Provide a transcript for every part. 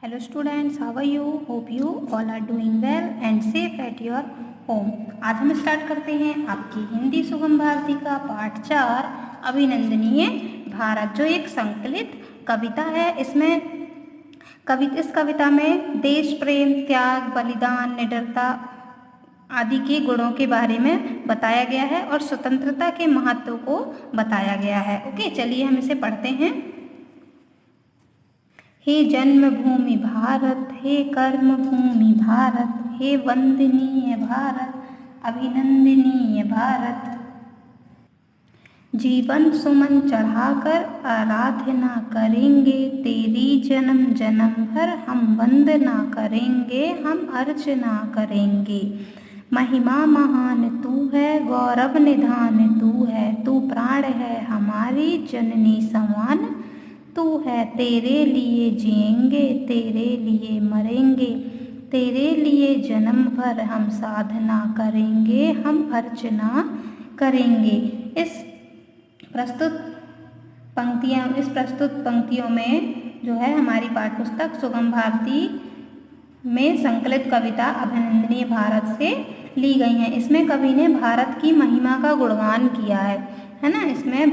Hello students, how are you? Hope you all are doing well and safe at your home. आज हम start करते हैं आपकी हिंदी सुगम भारती का पाठ 4 अभिनंदनीय भारत, जो एक संकलित कविता है। इस कविता में देश प्रेम, त्याग, बलिदान, निडरता आदि के गुणों के बारे में बताया गया है और स्वतंत्रता के महत्व को बताया गया है। ओके, चलिए हम इसे पढ़ते हैं। हे जन्मभूमि भारत, हे कर्मभूमि भारत, हे वंदनीय भारत, अभिनंदनीय भारत। जीवन सुमन चढ़ाकर आराधना करेंगे तेरी, जन्म जन्म भर हम वंदना करेंगे, हम अर्चना करेंगे। महिमा महान तू है, गौरव निधान तू है, तू प्राण है हमारी जननी समान तू है। तेरे लिए जिएंगे, तेरे लिए मरेंगे, तेरे लिए जन्म भर हम साधना करेंगे, हम अर्चना करेंगे। इस प्रस्तुत पंक्तियों में जो है हमारी पाठ्यपुस्तक सुगम भारती में संकलित कविता अभिनंदनीय भारत से ली गई हैं। इसमें कवि ने भारत की महिमा का गुणगान किया है ना। इसमें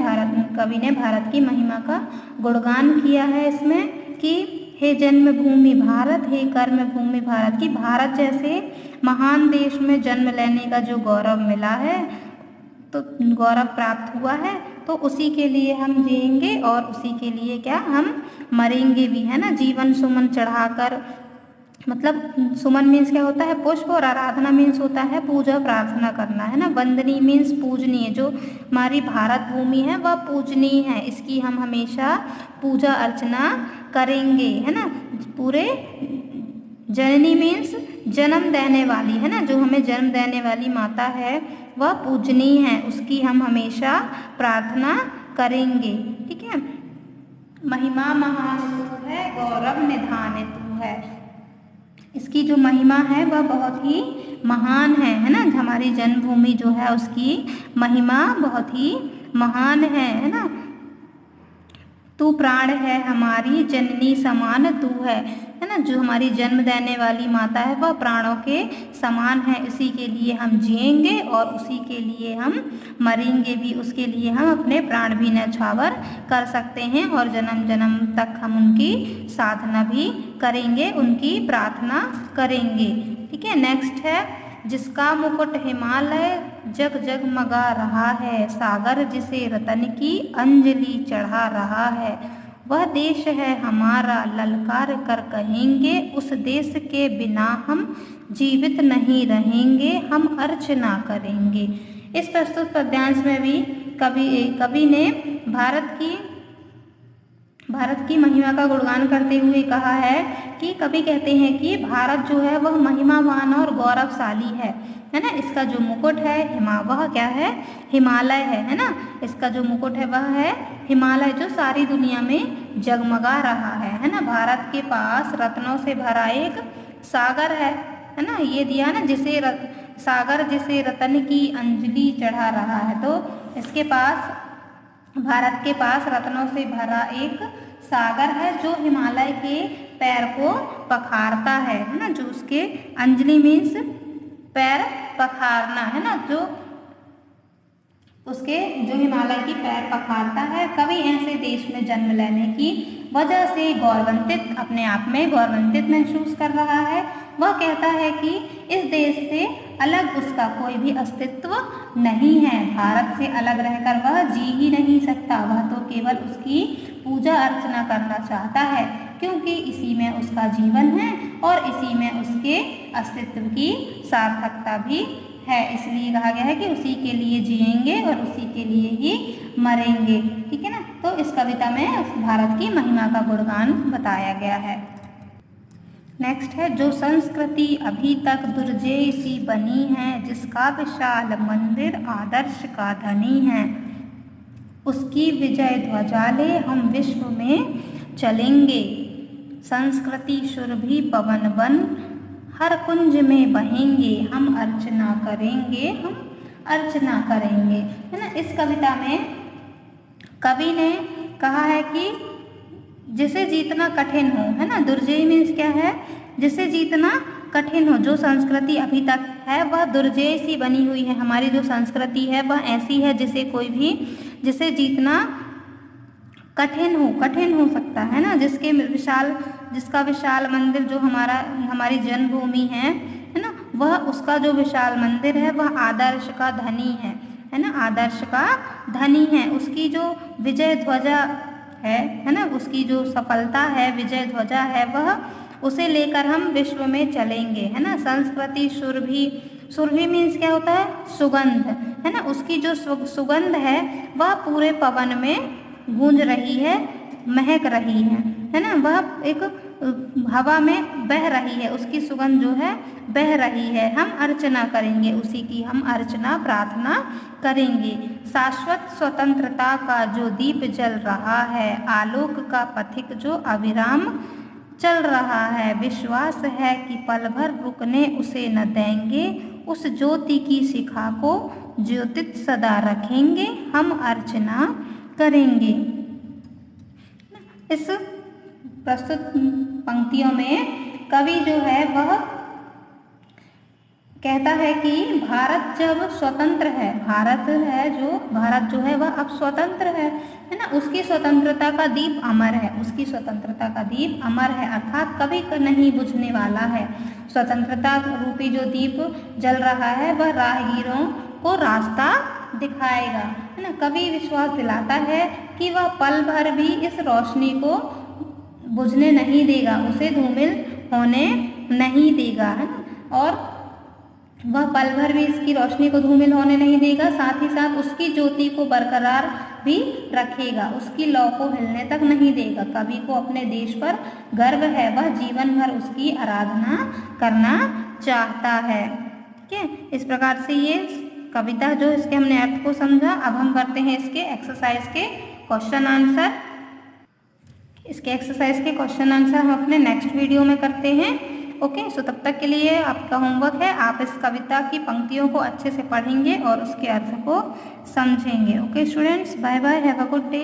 कवि ने भारत की महिमा का गुणगान किया है इसमें कि हे जन्मभूमि भारत, हे कर्मभूमि भारत, की भारत जैसे महान देश में जन्म लेने का जो गौरव मिला है, तो गौरव प्राप्त हुआ है, तो उसी के लिए हम जिएंगे और उसी के लिए क्या हम मरेंगे भी, है ना। जीवन सुमन चढ़ाकर, मतलब सुमन मीन्स क्या होता है? पुष्प, और आराधना मीन्स होता है पूजा प्रार्थना करना, है ना। वंदनीय मीन्स पूजनीय, जो हमारी भारत भूमि है वह पूजनीय है, इसकी हम हमेशा पूजा अर्चना करेंगे, है ना। पूरे जननी मीन्स जन्म देने वाली, है ना, जो हमें जन्म देने वाली माता है वह पूजनीय है, उसकी हम हमेशा प्रार्थना करेंगे, ठीक है। महिमा महान तू है, गौरव निधान तू है, इसकी जो महिमा है वह बहुत ही महान है ना। हमारी जन्मभूमि जो है उसकी महिमा बहुत ही महान है ना। तू प्राण है हमारी जननी समान तू है ना। जो हमारी जन्म देने वाली माता है वह प्राणों के समान है, इसी के लिए हम जिएंगे और उसी के लिए हम मरेंगे भी, उसके लिए हम अपने प्राण भी न्यौछावर कर सकते हैं और जन्म जन्म तक हम उनकी साधना भी करेंगे, उनकी प्रार्थना करेंगे, ठीक है। नेक्स्ट है, जिसका मुकुट हिमालय जग जगमगा रहा है, सागर जिसे रतन की अंजलि चढ़ा रहा है, वह देश है हमारा ललकार कर कहेंगे, उस देश के बिना हम जीवित नहीं रहेंगे, हम अर्चना करेंगे। इस प्रस्तुत पद्यांश में भी कवि ने भारत की महिमा का गुणगान करते हुए कहा है कि कवि कहते हैं कि भारत जो है वह महिमावान और गौरवशाली है ना। इसका जो मुकुट है वह क्या है? हिमालय है ना। इसका जो मुकुट है वह है हिमालय, जो सारी दुनिया में जगमगा रहा है ना। भारत के पास रत्नों से भरा एक सागर है ना। ये दिया ना, सागर जिसे रतन की अंजलि चढ़ा रहा है, तो इसके पास, भारत के पास रत्नों से भरा एक सागर है जो हिमालय के पैर को पखारता है ना। जो उसके अंजलि मीन्स पैर पखारना, है ना, जो हिमालय की पैर पखारता है। कवि ऐसे देश में जन्म लेने की वजह से अपने आप में गौरवान्वित महसूस कर रहा है। वह कहता है कि इस देश से अलग उसका कोई भी अस्तित्व नहीं है, भारत से अलग रहकर वह जी ही नहीं सकता, वह तो केवल उसकी पूजा अर्चना करना चाहता है, क्योंकि इसी में उसका जीवन है और इसी में उसके अस्तित्व की सार्थकता भी है। इसलिए कहा गया है कि उसी के लिए जिएंगे और उसी के लिए ही मरेंगे, ठीक है ना। तो इस कविता में भारत की महिमा का गुणगान बताया गया है। नेक्स्ट है, जो संस्कृति अभी तक दुर्जेय सी बनी है, जिसका विशाल मंदिर आदर्श का धनी है, उसकी विजय ध्वजा ले हम विश्व में चलेंगे। संस्कृति सुरभि पवन बन हर कुंज में बहेंगे, हम अर्चना करेंगे, हम अर्चना करेंगे, है ना। इस कविता में कवि ने कहा है कि जिसे जीतना कठिन हो, है ना। दुर्जेय मीन्स क्या है, जिसे जीतना कठिन हो। जो संस्कृति अभी तक है वह दुर्जेय सी बनी हुई है। हमारी जो संस्कृति है वह ऐसी है जिसे कोई भी, जिसे जीतना कठिन हो सकता है ना। जिसका विशाल मंदिर, जो हमारी जन्मभूमि है ना, वह उसका जो विशाल मंदिर है वह आदर्श का धनी है ना, आदर्श का धनी है। उसकी जो विजय ध्वजा है ना, उसकी जो सफलता है, विजय ध्वजा है, वह उसे लेकर हम विश्व में चलेंगे, है ना। संस्कृति सुरभि मीन्स क्या होता है, सुगंध, है ना। उसकी जो सुगंध है वह पूरे पवन में गूंज रही है, महक रही है ना। वह एक हवा में बह रही है, उसकी सुगंध जो है बह रही है। हम अर्चना करेंगे, उसी की हम अर्चना प्रार्थना करेंगे। शाश्वत स्वतंत्रता का जो दीप जल रहा है, आलोक का पथिक जो अविराम चल रहा है, विश्वास है कि पल भर रुकने उसे न देंगे, उस ज्योति की शिखा को ज्योतित सदा रखेंगे, हम अर्चना करेंगे। इस प्रस्तुत पंक्तियों में कवि जो है वह कहता है कि भारत जब स्वतंत्र है, भारत जो है वह अब स्वतंत्र है ना। उसकी स्वतंत्रता का दीप अमर है, उसकी स्वतंत्रता का दीप अमर है, अर्थात कभी नहीं बुझने वाला है। स्वतंत्रता रूपी जो दीप जल रहा है वह राहगीरों को रास्ता दिखाएगा, है ना। कवि विश्वास दिलाता है कि वह पल भर भी इस रोशनी को बुझने नहीं देगा, उसे धूमिल होने नहीं देगा, है ना। और वह पल भर भी इसकी रोशनी को धूमिल होने नहीं देगा, साथ ही साथ उसकी ज्योति को बरकरार भी रखेगा, उसकी लौ को हिलने तक नहीं देगा। कवि को अपने देश पर गर्व है, वह जीवन भर उसकी आराधना करना चाहता है। ठीक है, इस प्रकार से ये कविता जो, इसके हमने अर्थ को समझा। अब हम करते हैं इसके एक्सरसाइज के क्वेश्चन आंसर। इसके एक्सरसाइज के क्वेश्चन आंसर हम अपने नेक्स्ट वीडियो में करते हैं। ओके, सो तब तक के लिए आपका होमवर्क है, आप इस कविता की पंक्तियों को अच्छे से पढ़ेंगे और उसके अर्थ को समझेंगे। Okay students, bye bye, have a good day.